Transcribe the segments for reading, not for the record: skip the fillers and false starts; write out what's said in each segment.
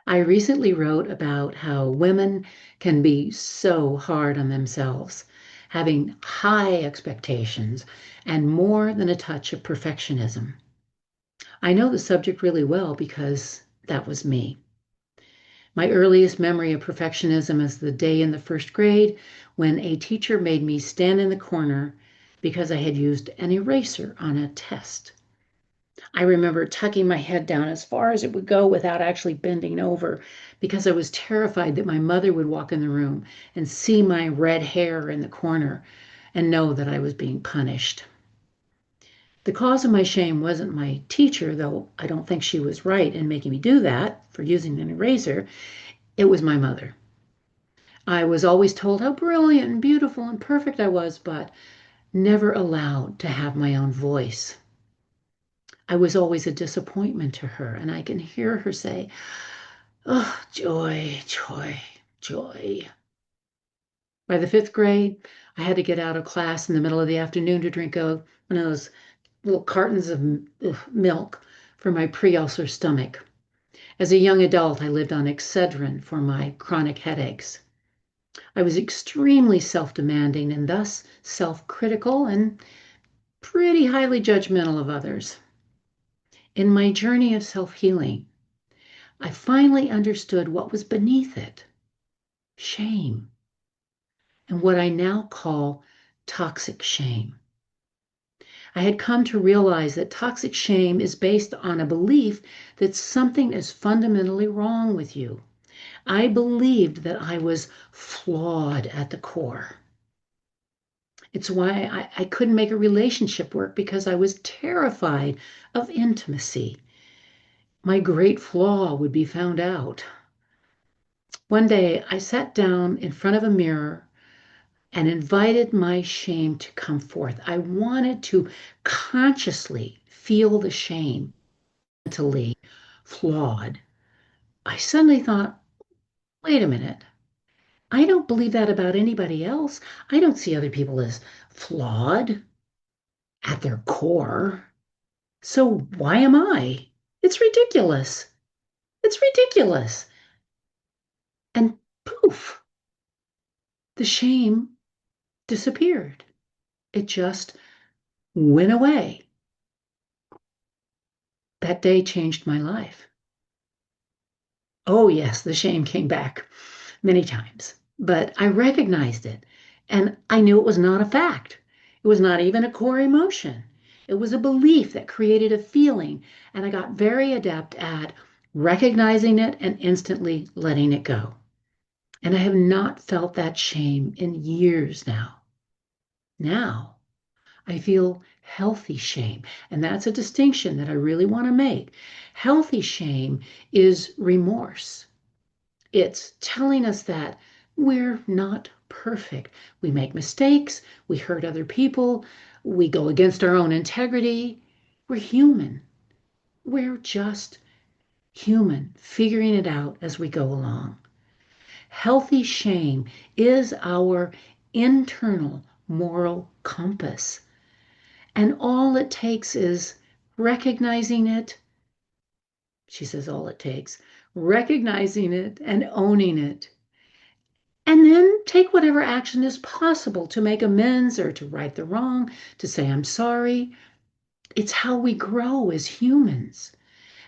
I recently wrote about how women can be so hard on themselves, having high expectations and more than a touch of perfectionism. I know the subject really well because that was me. My earliest memory of perfectionism is the day in the first grade when a teacher made me stand in the corner because I had used an eraser on a test. I remember tucking my head down as far as it would go without actually bending over because I was terrified that my mother would walk in the room and see my red hair in the corner and know that I was being punished. The cause of my shame wasn't my teacher, though I don't think she was right in making me do that for using an eraser. It was my mother. I was always told how brilliant and beautiful and perfect I was, but never allowed to have my own voice. I was always a disappointment to her, and I can hear her say, "Oh, joy, joy, joy." By the fifth grade, I had to get out of class in the middle of the afternoon to drink one of those little cartons of milk for my pre-ulcer stomach. As a young adult, I lived on Excedrin for my chronic headaches. I was extremely self-demanding and thus self-critical and pretty highly judgmental of others. In my journey of self-healing, I finally understood what was beneath it: shame, and what I now call toxic shame. I had come to realize that toxic shame is based on a belief that something is fundamentally wrong with you. I believed that I was flawed at the core. It's why I couldn't make a relationship work because I was terrified of intimacy. My great flaw would be found out. One day I sat down in front of a mirror and invited my shame to come forth. I wanted to consciously feel the shame, mentally flawed. I suddenly thought, wait a minute. I don't believe that about anybody else. I don't see other people as flawed at their core. So why am I? It's ridiculous. It's ridiculous. And poof, the shame disappeared. It just went away. That day changed my life. Oh, yes, the shame came back many times, but I recognized it and I knew it was not a fact. It was not even a core emotion. It was a belief that created a feeling, and I got very adept at recognizing it and instantly letting it go. And I have not felt that shame in years now. Now I feel healthy shame. And that's a distinction that I really want to make. Healthy shame is remorse. It's telling us that we're not perfect. We make mistakes, we hurt other people, we go against our own integrity. We're human. We're just human, figuring it out as we go along. Healthy shame is our internal moral compass. And all it takes is recognizing it. She says, all it takes, recognizing it and owning it. And then take whatever action is possible to make amends or to right the wrong, to say, I'm sorry. It's how we grow as humans.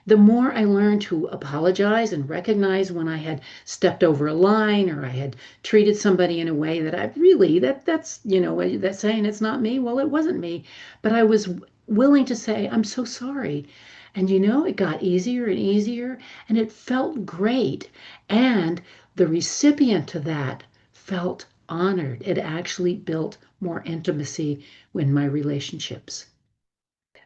The more I learned to apologize and recognize when I had stepped over a line or I had treated somebody in a way that I really, that's, that's saying it's not me. Well, it wasn't me, but I was willing to say, I'm so sorry. And it got easier and easier and it felt great. And the recipient to that felt honored. It actually built more intimacy in my relationships.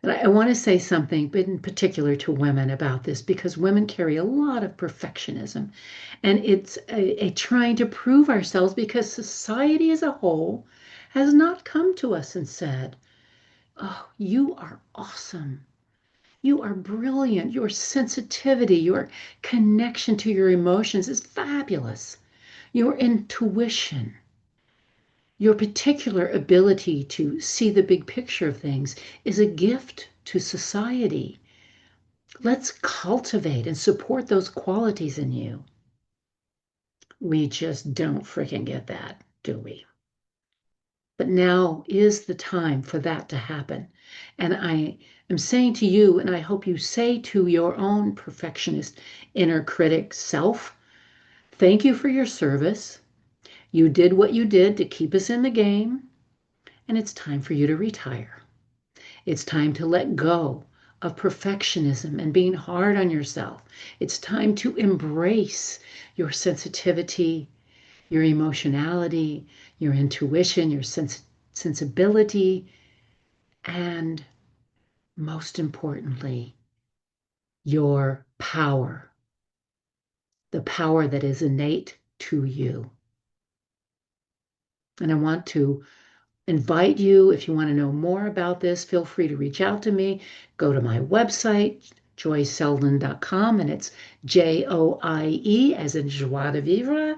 And I want to say something in particular to women about this because women carry a lot of perfectionism and it's a trying to prove ourselves because society as a whole has not come to us and said, oh, you are awesome. You are brilliant. Your sensitivity, your connection to your emotions is fabulous. Your intuition, your particular ability to see the big picture of things is a gift to society. Let's cultivate and support those qualities in you. We just don't freaking get that, do we? But now is the time for that to happen. And I am saying to you, and I hope you say to your own perfectionist inner critic self, thank you for your service. You did what you did to keep us in the game, and it's time for you to retire. It's time to let go of perfectionism and being hard on yourself. It's time to embrace your sensitivity, your emotionality, your intuition, your sensibility, and most importantly, your power, the power that is innate to you. And I want to invite you, if you want to know more about this, feel free to reach out to me. Go to my website, joyselden.com, and it's Joie as in joie de vivre.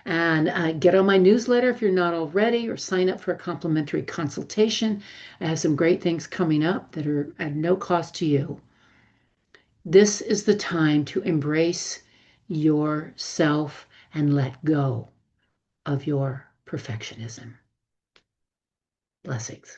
And get on my newsletter if you're not already, or sign up for a complimentary consultation. I have some great things coming up that are at no cost to you. This is the time to embrace yourself and let go of your perfectionism. Blessings.